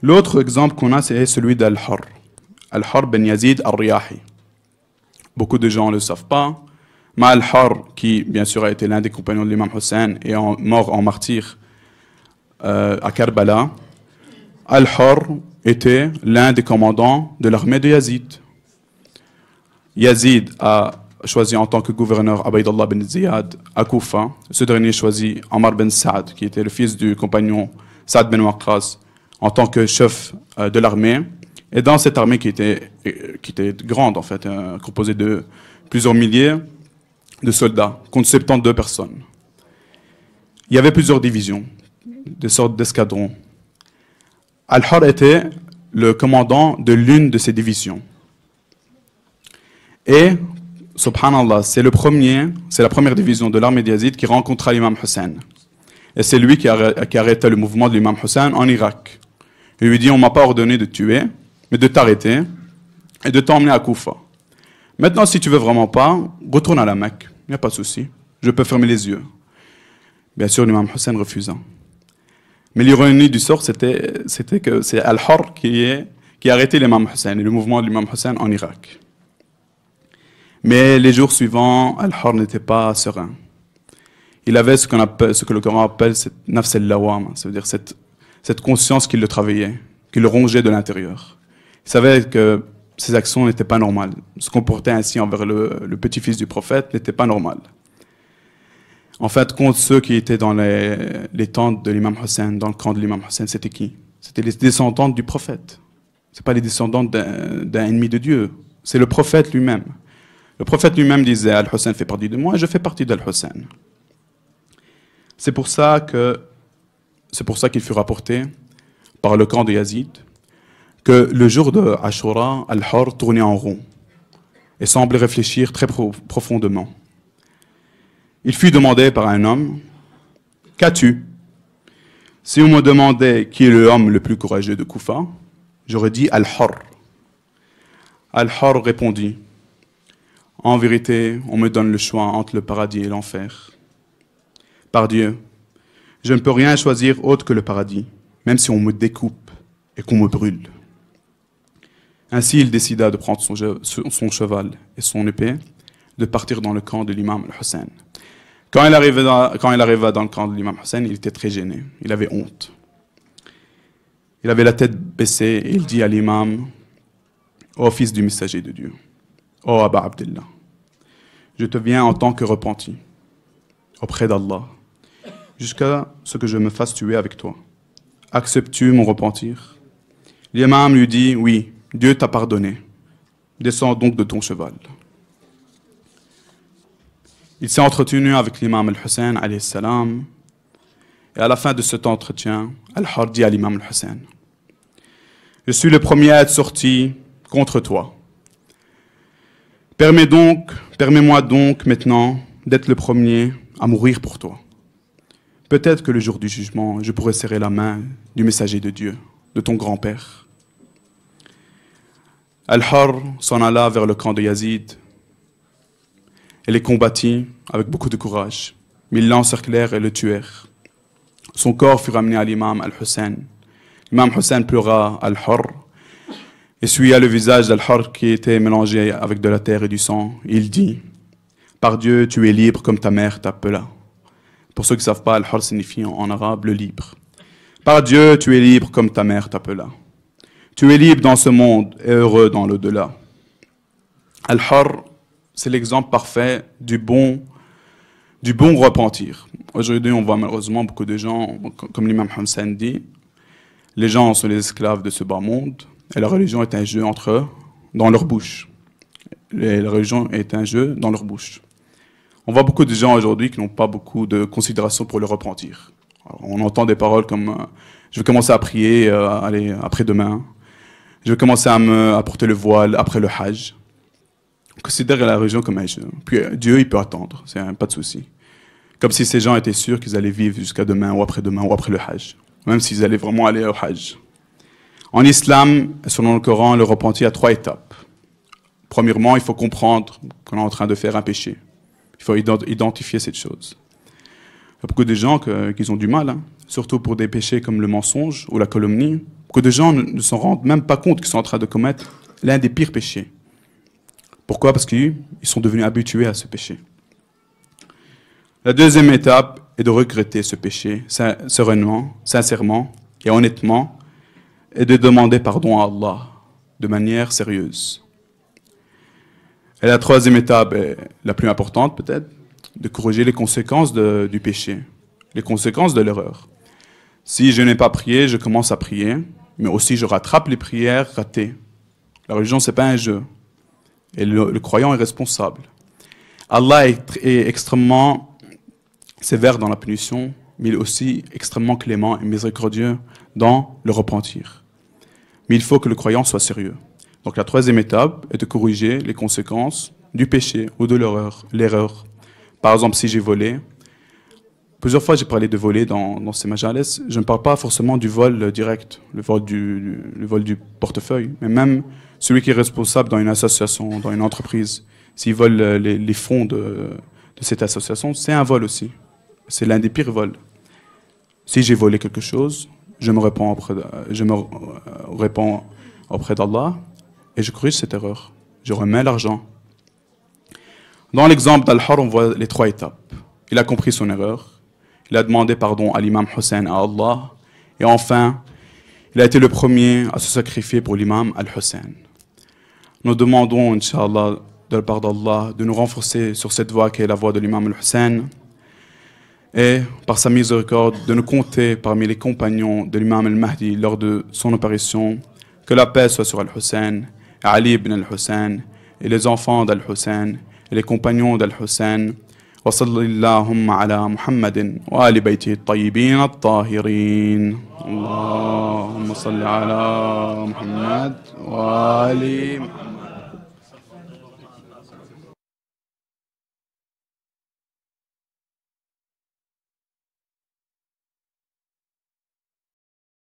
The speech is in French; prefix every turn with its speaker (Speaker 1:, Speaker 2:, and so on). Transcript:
Speaker 1: L'autre exemple qu'on a, c'est celui d'Al-Harr. Al-Harr ben Yazid al-Riyahi. Beaucoup de gens ne le savent pas. Mais Al-Harr, qui bien sûr a été l'un des compagnons de l'imam Hussein et mort en martyr à Karbala, Al-Harr était l'un des commandants de l'armée de Yazid. Yazid a choisi en tant que gouverneur Abaydallah ben Ziyad à Koufa. Ce dernier choisit Amr ben Saad, qui était le fils du compagnon Saad ben Waqqas, en tant que chef de l'armée. Et dans cette armée qui était grande, en fait, composée de plusieurs milliers de soldats, contre 72 personnes. Il y avait plusieurs divisions, des sortes d'escadrons. Al-Harr était le commandant de l'une de ces divisions. Et, subhanallah, c'est la première division de l'armée d'Yazid qui rencontra l'imam Hussein. Et c'est lui qui arrêta le mouvement de l'imam Hussein en Irak. Il lui dit, on ne m'a pas ordonné de te tuer, mais de t'arrêter et de t'emmener à Koufa. Maintenant, si tu veux vraiment pas, retourne à la Mecque. Il n'y a pas de souci. Je peux fermer les yeux. Bien sûr, l'imam Hussein refusa. Mais l'ironie du sort, c'était que c'est Al-Harr qui a arrêté l'imam Hussein et le mouvement de l'imam Hussein en Irak. Mais les jours suivants, Al-Harr n'était pas serein. Il avait ce que le Coran appelle cette nafs al-lawam, ça veut dire cette conscience qui le travaillait, qui le rongeait de l'intérieur. Il savait que ses actions n'étaient pas normales. Se comporter ainsi envers le petit-fils du prophète n'était pas normal. En fait, contre ceux qui étaient dans les tentes de l'imam Hussein, dans le camp de l'imam Hussein, c'était qui? C'était les descendants du prophète. Ce n'est pas les descendants d'un ennemi de Dieu. C'est le prophète lui-même. Le prophète lui-même disait, Al-Hussein fait partie de moi et je fais partie d'Al-Hussein. C'est pour ça qu'il fut rapporté par le camp de Yazid que le jour de Ashura, Al-Harr tournait en rond et semblait réfléchir très profondément. Il fut demandé par un homme, « Qu'as-tu » Si on me demandait qui est l'homme le plus courageux de Koufa, j'aurais dit Al-Harr. Al-Harr répondit, « En vérité, on me donne le choix entre le paradis et l'enfer. Par Dieu, je ne peux rien choisir autre que le paradis, même si on me découpe et qu'on me brûle. » Ainsi, il décida de prendre son cheval et son épée, de partir dans le camp de l'imam al-Hussein. Quand il arriva dans le camp de l'imam Hussein, il était très gêné, il avait honte. Il avait la tête baissée et il dit à l'imam, « Ô fils du messager de Dieu, ô Aba Abdullah, je te viens en tant que repenti auprès d'Allah, jusqu'à ce que je me fasse tuer avec toi. Acceptes-tu mon repentir ?» L'imam lui dit, « Oui, Dieu t'a pardonné. Descends donc de ton cheval. » Il s'est entretenu avec l'imam al-Hussein, alayhi salam, et à la fin de cet entretien, Al-Harr dit à l'imam al-Hussein, « Je suis le premier à être sorti contre toi. Permets-moi donc maintenant d'être le premier à mourir pour toi. Peut-être que le jour du jugement, je pourrai serrer la main du messager de Dieu, de ton grand-père. » Al-Harr s'en alla vers le camp de Yazid. Et les combattit avec beaucoup de courage. Mais ils l'encerclèrent et le tuèrent. Son corps fut ramené à l'imam al-Hussein. L'imam Hussein pleura Al-Harr, essuya le visage d'Al-Harr qui était mélangé avec de la terre et du sang. Il dit, « Par Dieu, tu es libre comme ta mère t'appela. » Pour ceux qui ne savent pas, Al-Harr signifie en arabe le libre. « Par Dieu, tu es libre comme ta mère t'appela. Tu es libre dans ce monde et heureux dans l'au-delà. » Al-Harr, c'est l'exemple parfait du bon repentir. Aujourd'hui, on voit malheureusement beaucoup de gens, comme l'imam Hussein dit, les gens sont les esclaves de ce bas monde, et la religion est un jeu entre eux, dans leur bouche. Et la religion est un jeu dans leur bouche. On voit beaucoup de gens aujourd'hui qui n'ont pas beaucoup de considération pour le repentir. Alors, on entend des paroles comme je vais commencer à prier après-demain, je vais commencer à porter le voile après le Hajj. On considère la religion comme un jeu. Puis Dieu, il peut attendre, c'est pas de souci. Comme si ces gens étaient sûrs qu'ils allaient vivre jusqu'à demain ou après le Hajj. Même s'ils allaient vraiment aller au Hajj. En islam, selon le Coran, le repentir a 3 étapes. Premièrement, il faut comprendre qu'on est en train de faire un péché. Il faut identifier cette chose. Il y a beaucoup de gens qui ont du mal, surtout pour des péchés comme le mensonge ou la calomnie. Beaucoup de gens ne s'en rendent même pas compte qu'ils sont en train de commettre l'un des pires péchés. Pourquoi? Parce qu'ils sont devenus habitués à ce péché. La deuxième étape est de regretter ce péché sereinement, sincèrement et honnêtement, et de demander pardon à Allah de manière sérieuse. Et la troisième étape est la plus importante peut-être, de corriger les conséquences du péché, les conséquences de l'erreur. Si je n'ai pas prié, je commence à prier, mais aussi je rattrape les prières ratées. La religion, ce n'est pas un jeu. Et le croyant est responsable. Allah est extrêmement sévère dans la punition, mais il est aussi extrêmement clément et miséricordieux dans le repentir. Mais il faut que le croyant soit sérieux. Donc la troisième étape est de corriger les conséquences du péché ou de l'erreur. Par exemple, si j'ai volé, plusieurs fois j'ai parlé de voler dans ces majales, je ne parle pas forcément du vol direct, le vol du portefeuille, mais même celui qui est responsable dans une association, dans une entreprise. S'il vole les fonds de cette association, c'est un vol aussi. C'est l'un des pires vols. Si j'ai volé quelque chose, je me répands auprès d'Allah et je corrige cette erreur. Je remets l'argent. Dans l'exemple d'Al-Har, on voit les trois étapes. Il a compris son erreur. Il a demandé pardon à l'imam Hussein, à Allah. Et enfin, il a été le premier à se sacrifier pour l'imam Al-Hussein. Nous demandons, Inch'Allah, de la part d'Allah, de nous renforcer sur cette voie qui est la voie de l'imam Al-Hussein. Et, par sa miséricorde, de nous compter parmi les compagnons de l'imam Al-Mahdi lors de son apparition. Que la paix soit sur Al-Hussein, Ali ibn Al-Hussein, et les enfants d'Al-Hussein, et les compagnons d'Al-Hussein. وصل اللهم على محمد وآل بيته الطيبين الطاهرين اللهم صل على محمد وآل محمد